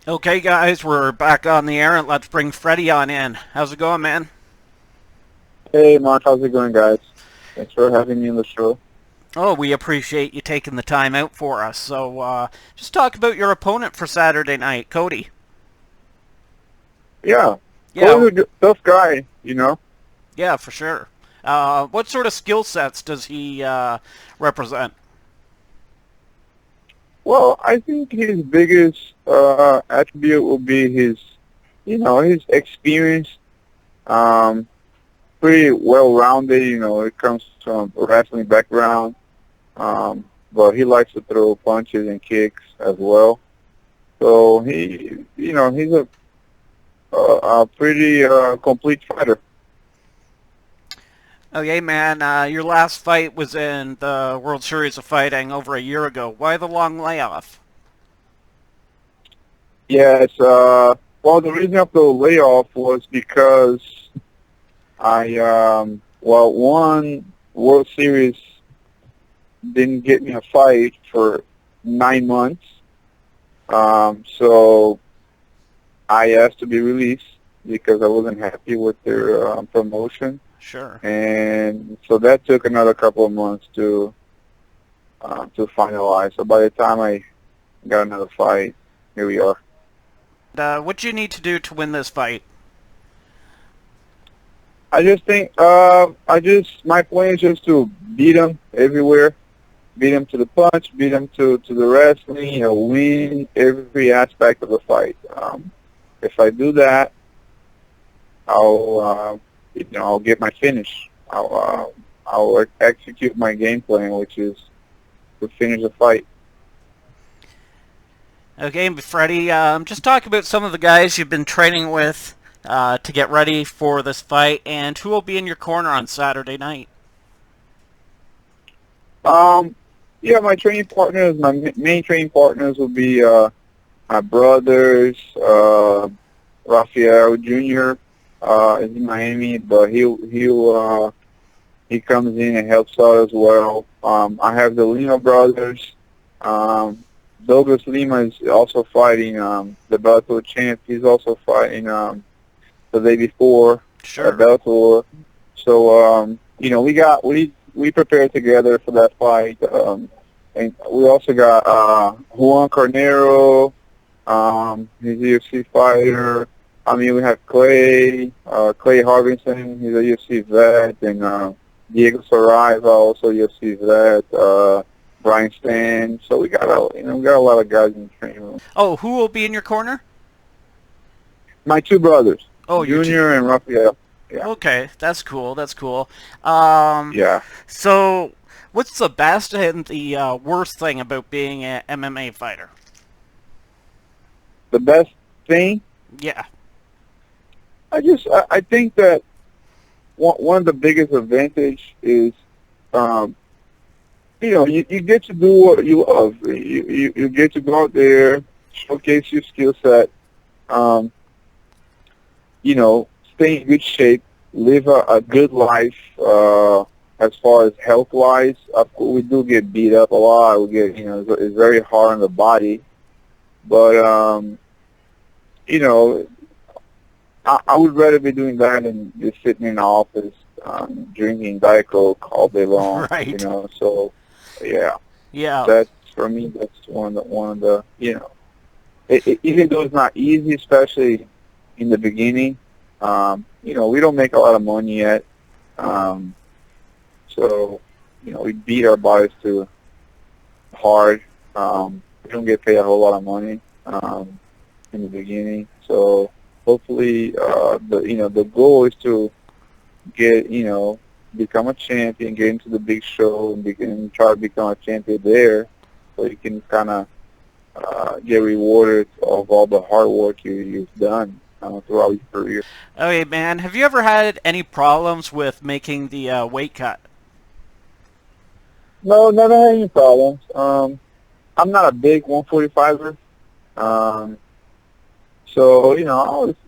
Okay, guys, we're back on the air, and let's bring Freddy on in. How's it going, man? Hey, Mark, how's it going, guys? Thanks for having me on the show. Oh, we appreciate you taking the time out for us. So, just talk about your opponent for Saturday night, Cody. Yeah, Yeah, Cody's a tough guy. yeah, for sure. What sort of skill sets does he represent? Well, I think his biggest attribute will be his experience. Um, Pretty well-rounded. It comes from a wrestling background. But he likes to throw punches and kicks as well. So he's a pretty complete fighter. Okay, man, your last fight was in the World Series of Fighting over a year ago. Why the long layoff? Yes. Well, the reason of the layoff was because one World Series didn't get me a fight for 9 months. So I asked to be released because I wasn't happy with their promotion, Sure. and so that took another couple of months to finalize. So by the time I got another fight, here we are. What do you need to do to win this fight? I just think my plan is just to beat them everywhere, beat them to the punch, beat them to the wrestling, win every aspect of the fight. If I do that, I'll get my finish. I'll execute my game plan, which is to finish the fight. Okay, Freddie, just talk about some of the guys you've been training with to get ready for this fight, and who will be in your corner on Saturday night. Um, yeah, my main training partners will be my brothers, Rafael Jr. Is in Miami, but he comes in and helps out as well. I have the Lima brothers. Um, Douglas Lima is also fighting the Bellator champ. He's also fighting the day before at Sure. Bellator. So we prepared together for that fight. And we also got Juan Carnero. He's a UFC fighter. I mean, we have Clay Harbinson. He's a UFC vet, and Diego Saraiva, also UFC vet. Brian Stan. So we got a lot of guys in the training room. Oh, who will be in your corner? My two brothers, Oh, your two. Junior and Rafael. Yeah, Okay, that's cool. That's cool. Um, yeah. so, what's the best and the worst thing about being an MMA fighter? The best thing, Yeah. I think that one of the biggest advantage is um, you get to do what you love. You get to go out there, showcase your skill set, um, stay in good shape, live a good life as far as health-wise. Of course, we do get beat up a lot. We get, it's very hard on the body. But, you know, I would rather be doing that than just sitting in the office drinking Diet Coke all day long, Right. So, yeah. Yeah. That's for me. That's even though it's not easy, especially in the beginning. We don't make a lot of money yet, um, so we beat our bodies too hard. We don't get paid a whole lot of money in the beginning, so hopefully, the goal is to get become a champion, get into the big show, and try to become a champion there, so you can kind of get rewarded of all the hard work you've done throughout your career. Okay, man. Have you ever had any problems with making the weight cut? No, never had any problems. I'm not a big 145er, um, so it's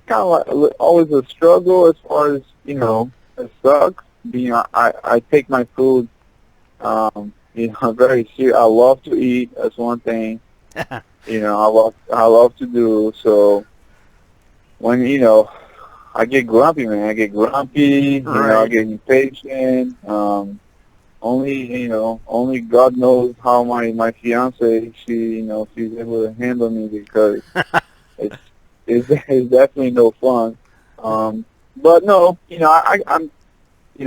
kind of like always a struggle as far as it sucks. I take my food very serious. I love to eat. That's one thing. I love to do. So when I get grumpy, man. I get grumpy. I Right. get impatient. Only God knows how my fiance, she's able to handle me because it's it's definitely no fun. But no,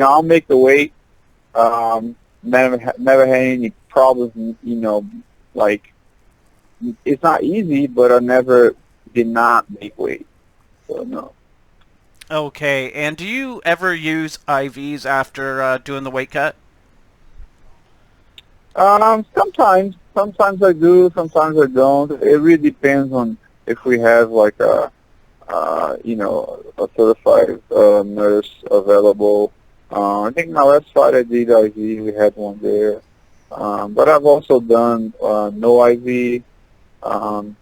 I'll make the weight. Never had any problems. Like it's not easy, but I never did not make weight. So no. Okay, and do you ever use IVs after doing the weight cut? Sometimes I do, sometimes I don't. It really depends on if we have like a certified nurse available. I think my last fight I did IV, we had one there. But I've also done no IV. Um,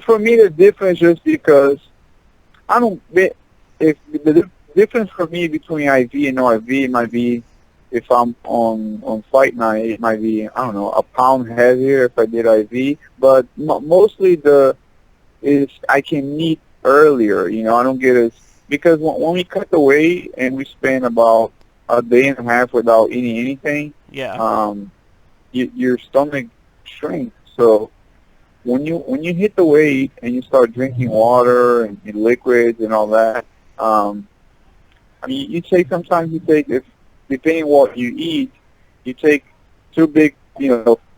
for me, the difference just because I don't. If the difference for me between IV and no IV might be if I'm on fight night, it might be I don't know a pound heavier if I did IV. But mostly the is I can meet earlier. I don't get as because when we cut the weight and we spend about a day and a half without eating anything, Yeah. um, your stomach shrinks. So when you hit the weight and you start drinking water and liquids and all that, um, I mean sometimes you take if depending what you eat, you take two big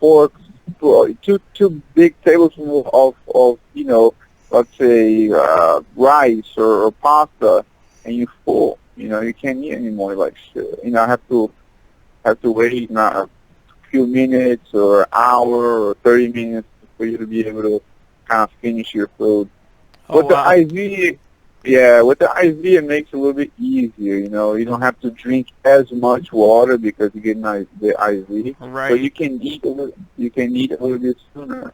forks, two big tablespoons of let's say rice or pasta, and you full. You can't eat anymore like shit. I have to wait not a few minutes or an hour or 30 minutes for you to be able to kind of finish your food. Oh With the wow. IV, yeah, with the IV it makes it a little bit easier. You don't have to drink as much water because you get the IV, but Right. you can eat a little bit sooner.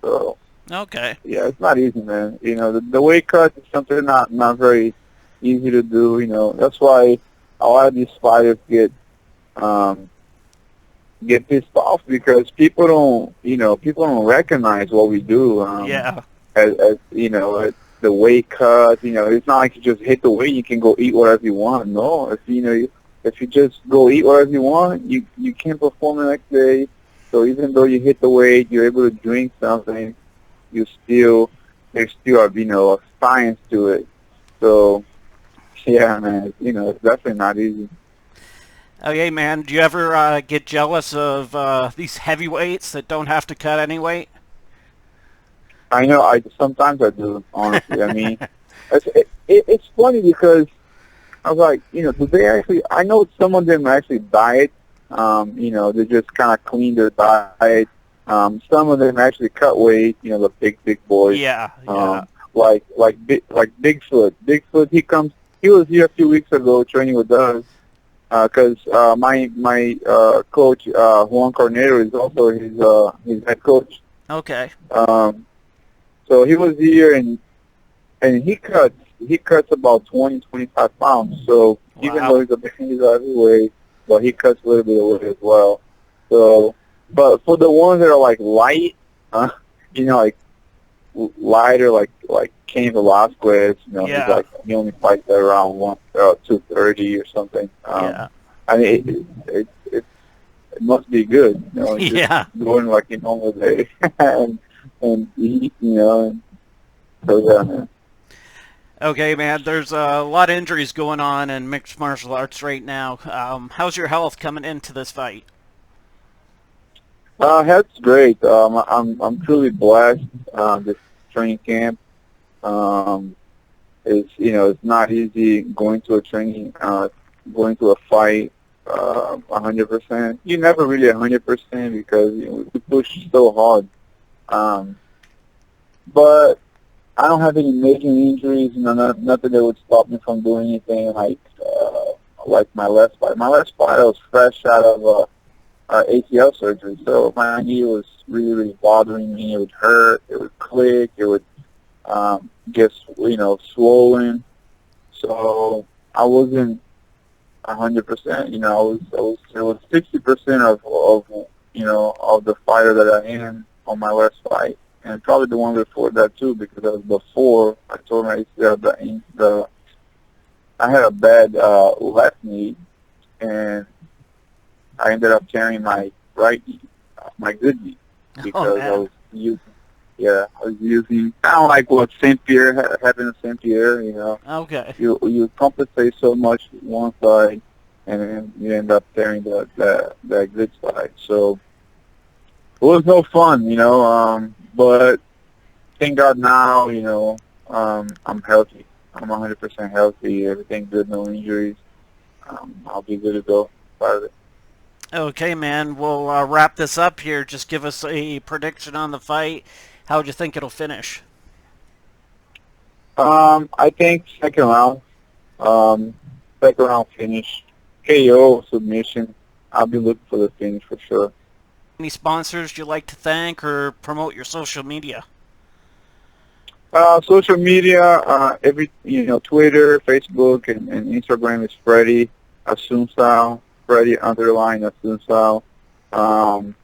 So Okay. yeah, it's not easy, man. The weight cut is something not very easy to do. That's why a lot of these fighters um, get pissed off because people don't recognize what we do. Yeah. As the weight cut. It's not like you just hit the weight. You can go eat whatever you want. No, if you just go eat whatever you want, you can't perform the next day. So even though you hit the weight, you're able to drink something. You still There's still a science to it. So yeah, man, it's definitely not easy. Okay, man. Do you ever get jealous of these heavyweights that don't have to cut any weight? I know. I sometimes I do. Honestly, I mean, it's funny because I was like, do they actually? I know some of them actually diet. They just kind of clean their diet. Some of them actually cut weight. The big boys. Yeah. Yeah. Um, like Bigfoot. Bigfoot. He was here a few weeks ago training with us. Because my coach Juan Cornero is also his head coach. Okay. Um, so he was here and he cuts about 20-25 pounds. So even Wow. though he's a heavyweight, but he cuts a little bit of weight as well. So, but for the ones that are like light, like lighter, like Cain Velasquez, Yeah. he only fights at around 230 or something. Yeah. I mean, it must be good, just Yeah. going like a normal day and eat, and so yeah, man. Okay, man. There's a lot of injuries going on in mixed martial arts right now. How's your health coming into this fight? That's great. I'm truly blessed. This training camp it's not easy going to a going to a fight 100%. You never really 100% because we push so hard. Um, but I don't have any major injuries. Nothing that would stop me from doing anything like my last fight. My last fight, I was fresh out of ACL surgery, so my knee was really, really bothering me. It would hurt. It would click. It would get swollen. So I wasn't 100%. It was 60% of the fighter that I am. on my last fight, and probably the one before that too, because that was before I told my ACL the I had a bad left knee, and I ended up tearing my right knee, my good knee, Oh because I man. was using, yeah, I was using kind of like what Saint Pierre happened to Saint Pierre. You know, Okay. you compensate so much one side, and then you end up tearing that good side. So it was no fun, you know. But thank God now, you know, I'm healthy. I'm 100% healthy. Everything good, no injuries. I'll be good to go. Part of it. Okay, man. We'll wrap this up here. Just give us a prediction on the fight. How would you think it'll finish? I think second round. Um, second round finish. KO submission. I'll be looking for the finish for sure. Any sponsors you'd like to thank or promote your social media? Social media, Twitter, Facebook, and Instagram is Freddy Assuncao, Freddy underline Assuncao. Um,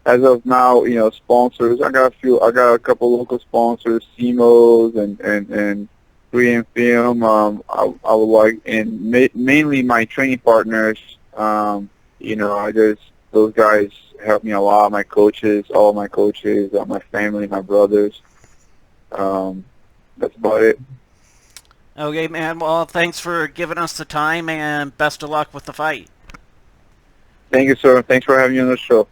as of now, sponsors. I got a couple local sponsors, CMOs and 3M Film. I would like, and mainly my training partners. I just those guys help me a lot. My coaches, all my coaches, my family, my brothers. Um, that's about it. Okay, man. Well, thanks for giving us the time and best of luck with the fight. Thank you, sir. Thanks for having me on the show.